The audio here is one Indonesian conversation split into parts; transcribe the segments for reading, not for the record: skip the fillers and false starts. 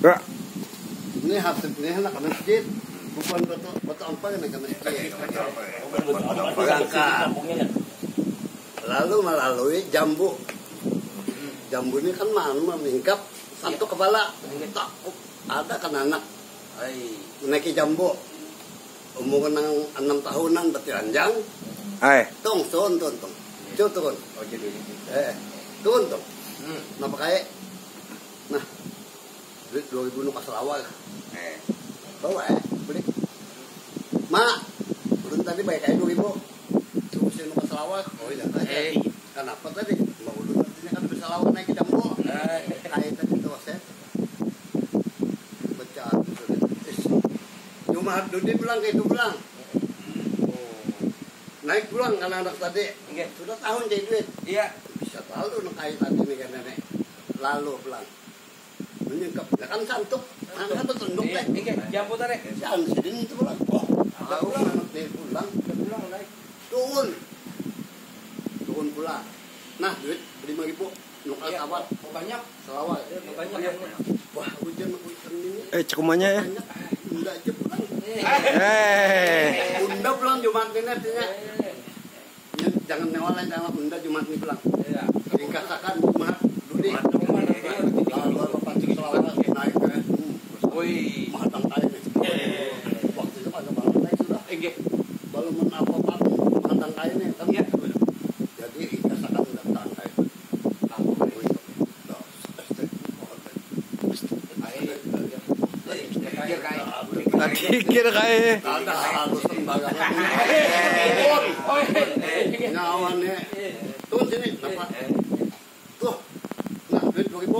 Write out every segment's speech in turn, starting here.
Ya. Ini hasilnya anak masjid. Bukan foto apa yang anak masjid. Berangkat. Lalu melalui jambu. Jambu ini kan meningkap satu kepala. Ada kan anak. Menaiki jambu. Umur 6 tahunan berarti ranjang. Turun. Turun. Oh jadi ini. Turun. Napa kayak? Nah, duit 2000 nu kasal awal. Bawa beli. Mak, belum tadi bayar kayak 2000. Terus nu kasal awal. Oh iya. Kenapa tadi? Mbak ulun artinya kan bisa lawan naik ke jambu. Kayak tadi tuh saya. Baca cuma Dudi bilang kayak itu bilang. Naik pulang kan anak tadi. Sudah tahun jadi duit. Iya. Bisa tahu nu kayak tadi nih kan nenek. Lalu pulang. Menyingkap. Ya kan santuk. Kan tertunduk deh. Jambu tadi. Jangan sedih itu pulang. Tahu anak dia pulang. Pulang naik. Turun pulang. Nah, duit 5.000. Nukal kawan. Banyak. Selawat. Banyak. Wah, hujan ini. Cekumannya ya. Unda aja pulang. Eh. Unda pulang Jumat ini artinya. Jangan newalin jangan Unda Jumat ini pulang. Iya. Dikatakan Jumat Dudi. Lalu apa selawat naik ke. Woi. Matang kali nih. Waktu itu pada malam naik sudah. Belum apa-apa matang kali nih. Iya. Jadi dikatakan udah tangkai. Kira kayak Ada halus tembagaan. Nyawannya. Tuh sini, napa? Tuh. Nah, duit 2000.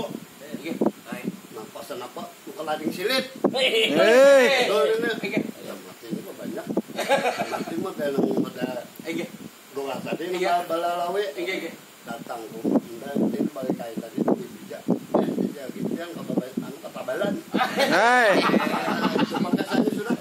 Napa senapa? Bukan lading silit. Tuh ini. Ya mati ini kok banyak. Mati mah kayak nang pada doa tadi nang balalawe. Datang ke Unda ini balik kayak tadi tuh bijak. Bijak gitu yang kata balan. Hai. Cuma kesannya sudah.